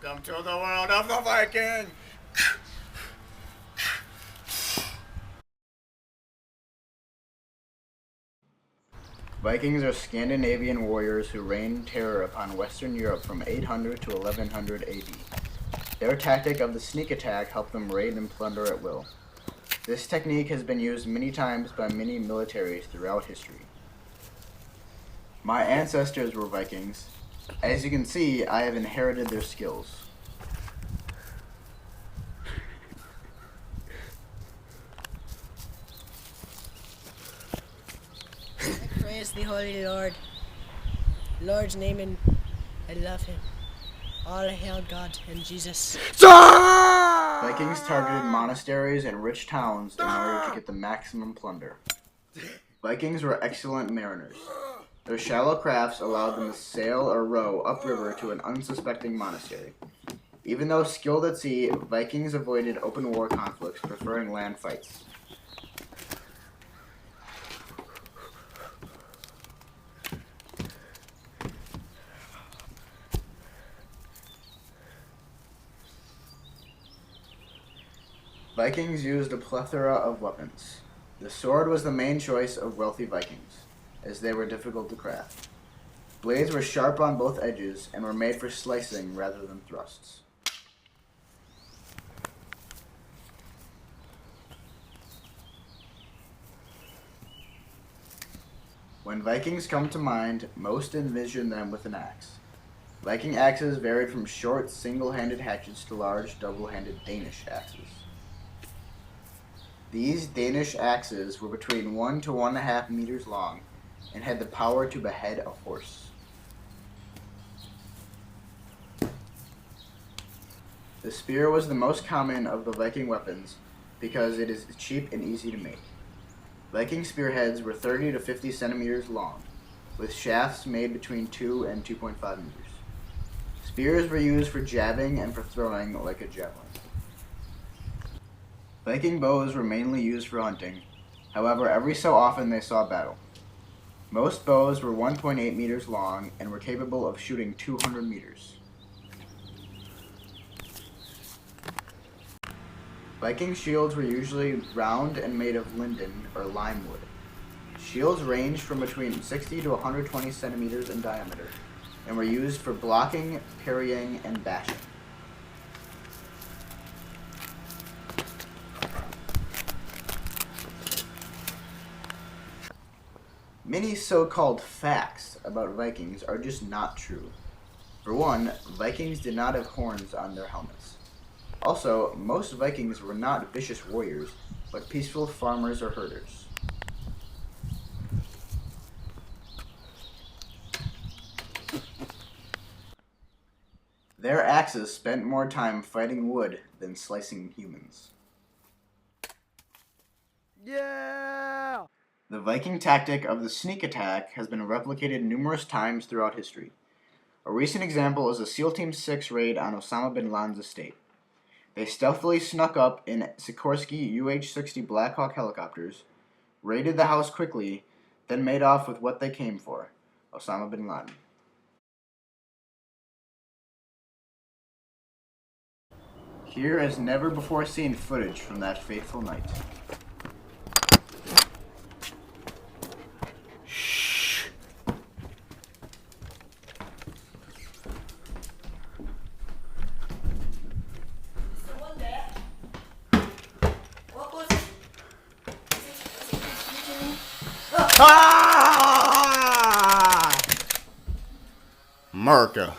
Welcome to the world of the Viking! Vikings are Scandinavian warriors who rained terror upon Western Europe from 800 to 1100 AD. Their tactic of the sneak attack helped them raid and plunder at will. This technique has been used many times by many militaries throughout history. My ancestors were Vikings. As you can see, I have inherited their skills. Praise the Holy Lord. Lord's name and I love him. All hail God and Jesus. Vikings targeted monasteries and rich towns in order to get the maximum plunder. Vikings were excellent mariners. Their shallow crafts allowed them to sail or row upriver to an unsuspecting monastery. Even though skilled at sea, Vikings avoided open war conflicts, preferring land fights. Vikings used a plethora of weapons. The sword was the main choice of wealthy Vikings, as they were difficult to craft. Blades were sharp on both edges and were made for slicing rather than thrusts. When Vikings come to mind, most envision them with an axe. Viking axes varied from short, single-handed hatchets to large, double-handed Danish axes. These Danish axes were between 1 to 1.5 meters long and had the power to behead a horse. The spear was the most common of the Viking weapons because it is cheap and easy to make. Viking spearheads were 30 to 50 centimeters long, with shafts made between 2 and 2.5 meters. Spears were used for jabbing and for throwing like a javelin. Viking bows were mainly used for hunting. However, every so often they saw battle. Most bows were 1.8 meters long and were capable of shooting 200 meters. Viking shields were usually round and made of linden or lime wood. Shields ranged from between 60 to 120 centimeters in diameter and were used for blocking, parrying, and bashing. Many so-called facts about Vikings are just not true. For one, Vikings did not have horns on their helmets. Also, most Vikings were not vicious warriors, but peaceful farmers or herders. Their axes spent more time fighting wood than slicing humans. Yeah! The Viking tactic of the sneak attack has been replicated numerous times throughout history. A recent example is the SEAL Team 6 raid on Osama bin Laden's estate. They stealthily snuck up in Sikorsky UH-60 Black Hawk helicopters, raided the house quickly, then made off with what they came for, Osama bin Laden. Here is never before seen footage from that fateful night. America.